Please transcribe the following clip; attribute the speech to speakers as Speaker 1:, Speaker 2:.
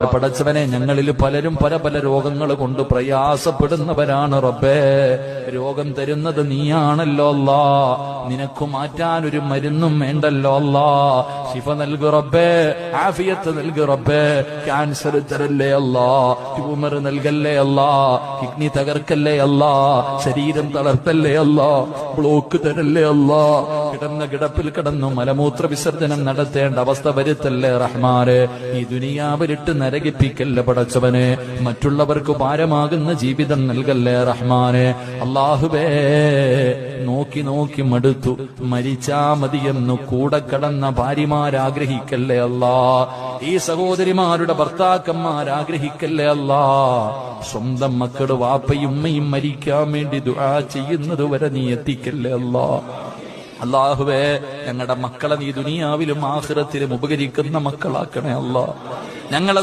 Speaker 1: പടച്ചവനെ, ഞങ്ങളിൽ പലരും പല പല രോഗങ്ങൾ കൊണ്ട് പ്രയാസപ്പെടുന്നവരാണ് റബ്ബേ. രോഗം തരുന്നത് നീയാണല്ലോ അല്ലാ. നിനക്ക് മാറ്റാൻ ഒരു മരുന്നും വേണ്ടല്ലോ അല്ലാ. ശിഫ നൽകു റബ്ബേ, ആഫിയത്ത് നൽകു റബ്ബേ. ക്യാൻസർ തരല്ലേ അല്ലാ, ട്യൂമർ നൽകല്ലേ അല്ലാ, കിഡ്നി തകർക്കല്ലേ അല്ലാ, ശരീരം തളർത്തല്ലേ അല്ലാ, ബ്ലോക്ക് തരല്ലേ അല്ലാ. കിടന്ന കിടപ്പിൽ കിടന്നു മലമൂത്ര വിസർജനം നടത്തേണ്ട അവസ്ഥ വരുത്തല്ലേ റഹ്മാനെ. ഈ ദുനിയാവിലിട്ട് നരകിപ്പിക്കല്ലേ പടച്ചവനെ. മറ്റുള്ളവർക്ക് ഭാരമാകുന്ന ജീവിതം നൽകല്ലേ റഹ്മാനെ. അല്ലാഹുവേ, നോക്കി നോക്കി മടുത്തു, മരിച്ചാ മതിയെന്നു കൂടെ കടന്ന ഭാര്യമാരാഗ്രഹിക്കല്ലേ അല്ലാ. ഈ സഹോദരിമാരുടെ ഭർത്താക്കന്മാരാഗ്രഹിക്കല്ലേ അല്ലാ. സ്വന്തം മക്കള് വാപ്പയും ഉമ്മയും മരിക്കാൻ വേണ്ടി ദുആ ചെയ്യുന്നത് വരെ നീ എത്തിക്കല്ലേ അല്ലാ. അല്ലാഹുവേ, ഞങ്ങളുടെ മക്കളെ നീ ദുനിയാവിലും ആഖിറത്തിലും ഉപകരിക്കുന്ന മക്കളാക്കണേ അല്ലാ. ഞങ്ങളെ